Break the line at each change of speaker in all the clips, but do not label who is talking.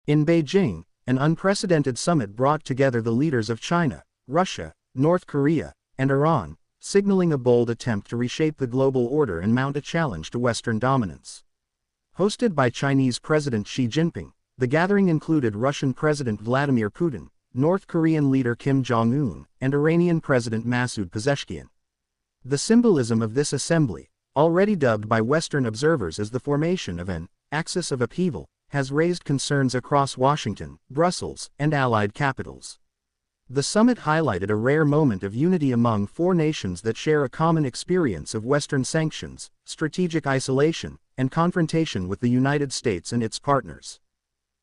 In Beijing, an unprecedented summit brought together the leaders of China, Russia, North Korea, and Iran, signaling a bold attempt to reshape the global order and mount a challenge to Western dominance. Hosted by Chinese President Xi Jinping, the gathering included Russian President Vladimir Putin, North Korean leader Kim Jong-un, and Iranian President Masoud Pezeshkian. The symbolism of this assembly, already dubbed by Western observers as the formation of an axis of upheaval, has raised concerns across Washington, Brussels, and allied capitals. The summit highlighted a rare moment of unity among four nations that share a common experience of Western sanctions, strategic isolation, and confrontation with the United States and its partners.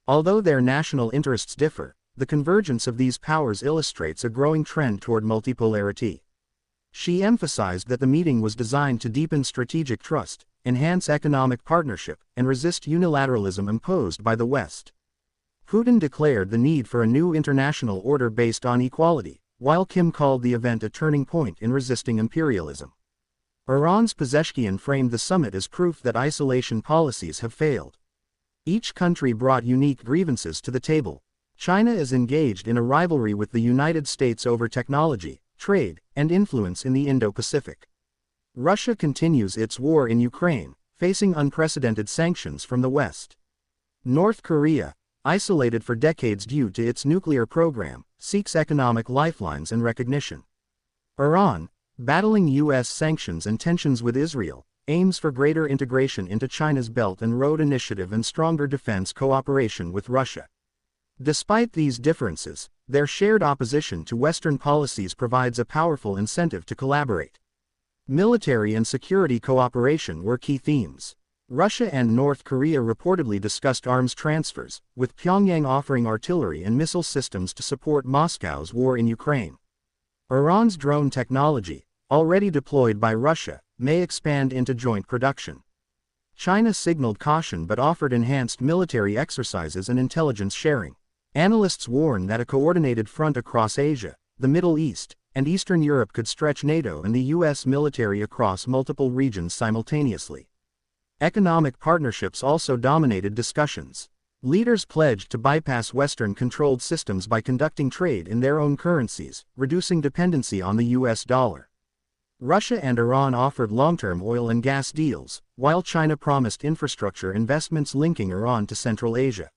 Although their national interests differ, the convergence of these powers illustrates a growing trend toward multipolarity. Xi emphasized that the meeting was designed to deepen strategic trust, enhance economic partnership, and resist unilateralism imposed by the West. Putin declared the need for a new international order based on equality, while Kim called the event a turning point in resisting imperialism. Iran's Pezeshkian framed the summit as proof that isolation policies have failed. Each country brought unique grievances to the table. China is engaged in a rivalry with the United States over technology, trade, and influence in the Indo-Pacific. Russia continues its war in Ukraine, facing unprecedented sanctions from the West. North Korea, isolated for decades due to its nuclear program, seeks economic lifelines and recognition. Iran, battling U.S. sanctions and tensions with Israel, aims for greater integration into China's Belt and Road Initiative and stronger defense cooperation with Russia. Despite these differences, their shared opposition to Western policies provides a powerful incentive to collaborate. Military and security cooperation were key themes. Russia and North Korea reportedly discussed arms transfers, with Pyongyang offering artillery and missile systems to support Moscow's war in Ukraine. Iran's drone technology, already deployed by Russia, may expand into joint production. China signaled caution but offered enhanced military exercises and intelligence sharing. Analysts warn that a coordinated front across Asia, the Middle East, and Eastern Europe could stretch NATO and the U.S. military across multiple regions simultaneously. Economic partnerships also dominated discussions. Leaders pledged to bypass Western-controlled systems by conducting trade in their own currencies, reducing dependency on the U.S. dollar. Russia and Iran offered long-term oil and gas deals, while China promised infrastructure investments linking Iran to Central Asia.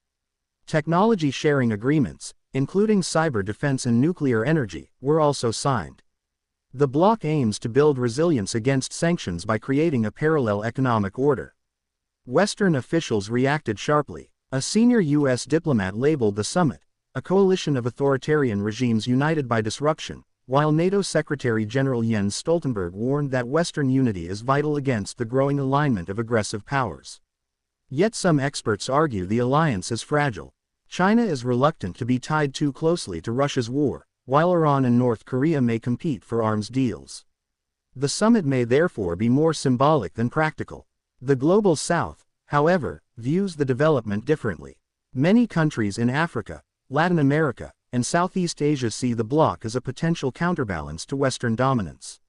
Technology sharing agreements, including cyber defense and nuclear energy, were also signed. The bloc aims to build resilience against sanctions by creating a parallel economic order. Western officials reacted sharply. A senior U.S. diplomat labeled the summit a coalition of authoritarian regimes united by disruption, while NATO Secretary General Jens Stoltenberg warned that Western unity is vital against the growing alignment of aggressive powers. Yet some experts argue the alliance is fragile. China is reluctant to be tied too closely to Russia's war, while Iran and North Korea may compete for arms deals. The summit may therefore be more symbolic than practical. The Global South, however, views the development differently. Many countries in Africa, Latin America, and Southeast Asia see the bloc as a potential counterbalance to Western dominance.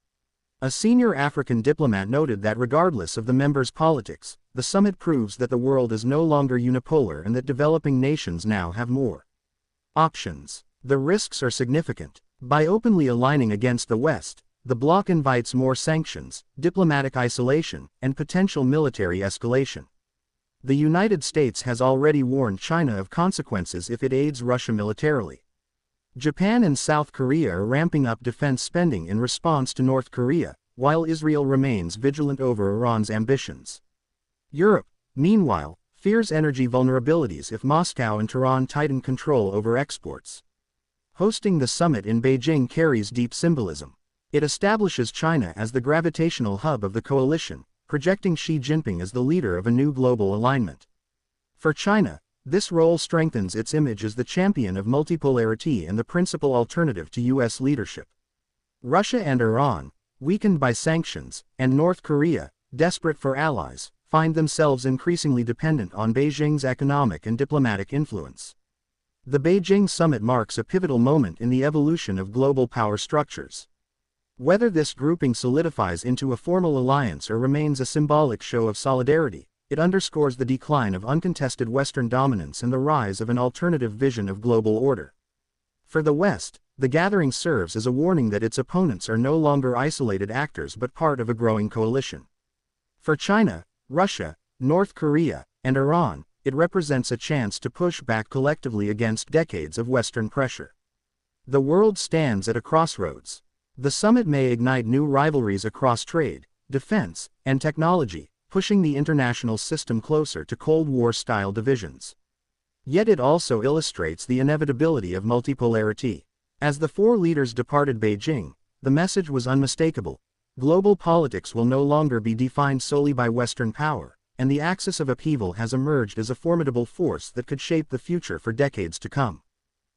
A senior African diplomat noted that regardless of the members' politics, the summit proves that the world is no longer unipolar and that developing nations now have more options. The risks are significant. By openly aligning against the West, the bloc invites more sanctions, diplomatic isolation, and potential military escalation. The United States has already warned China of consequences if it aids Russia militarily. Japan and South Korea are ramping up defense spending in response to North Korea, while Israel remains vigilant over Iran's ambitions. Europe, meanwhile, fears energy vulnerabilities if Moscow and Tehran tighten control over exports. Hosting the summit in Beijing carries deep symbolism. It establishes China as the gravitational hub of the coalition, projecting Xi Jinping as the leader of a new global alignment. For China, this role strengthens its image as the champion of multipolarity and the principal alternative to U.S. leadership. Russia and Iran, weakened by sanctions, and North Korea, desperate for allies, find themselves increasingly dependent on Beijing's economic and diplomatic influence. The Beijing summit marks a pivotal moment in the evolution of global power structures. Whether this grouping solidifies into a formal alliance or remains a symbolic show of solidarity, it underscores the decline of uncontested Western dominance and the rise of an alternative vision of global order. For the West, the gathering serves as a warning that its opponents are no longer isolated actors but part of a growing coalition. For China, Russia, North Korea, and Iran, it represents a chance to push back collectively against decades of Western pressure. The world stands at a crossroads. The summit may ignite new rivalries across trade, defense, and technology, pushing the international system closer to Cold War-style divisions. Yet it also illustrates the inevitability of multipolarity. As the four leaders departed Beijing, the message was unmistakable. Global politics will no longer be defined solely by Western power, and the axis of upheaval has emerged as a formidable force that could shape the future for decades to come.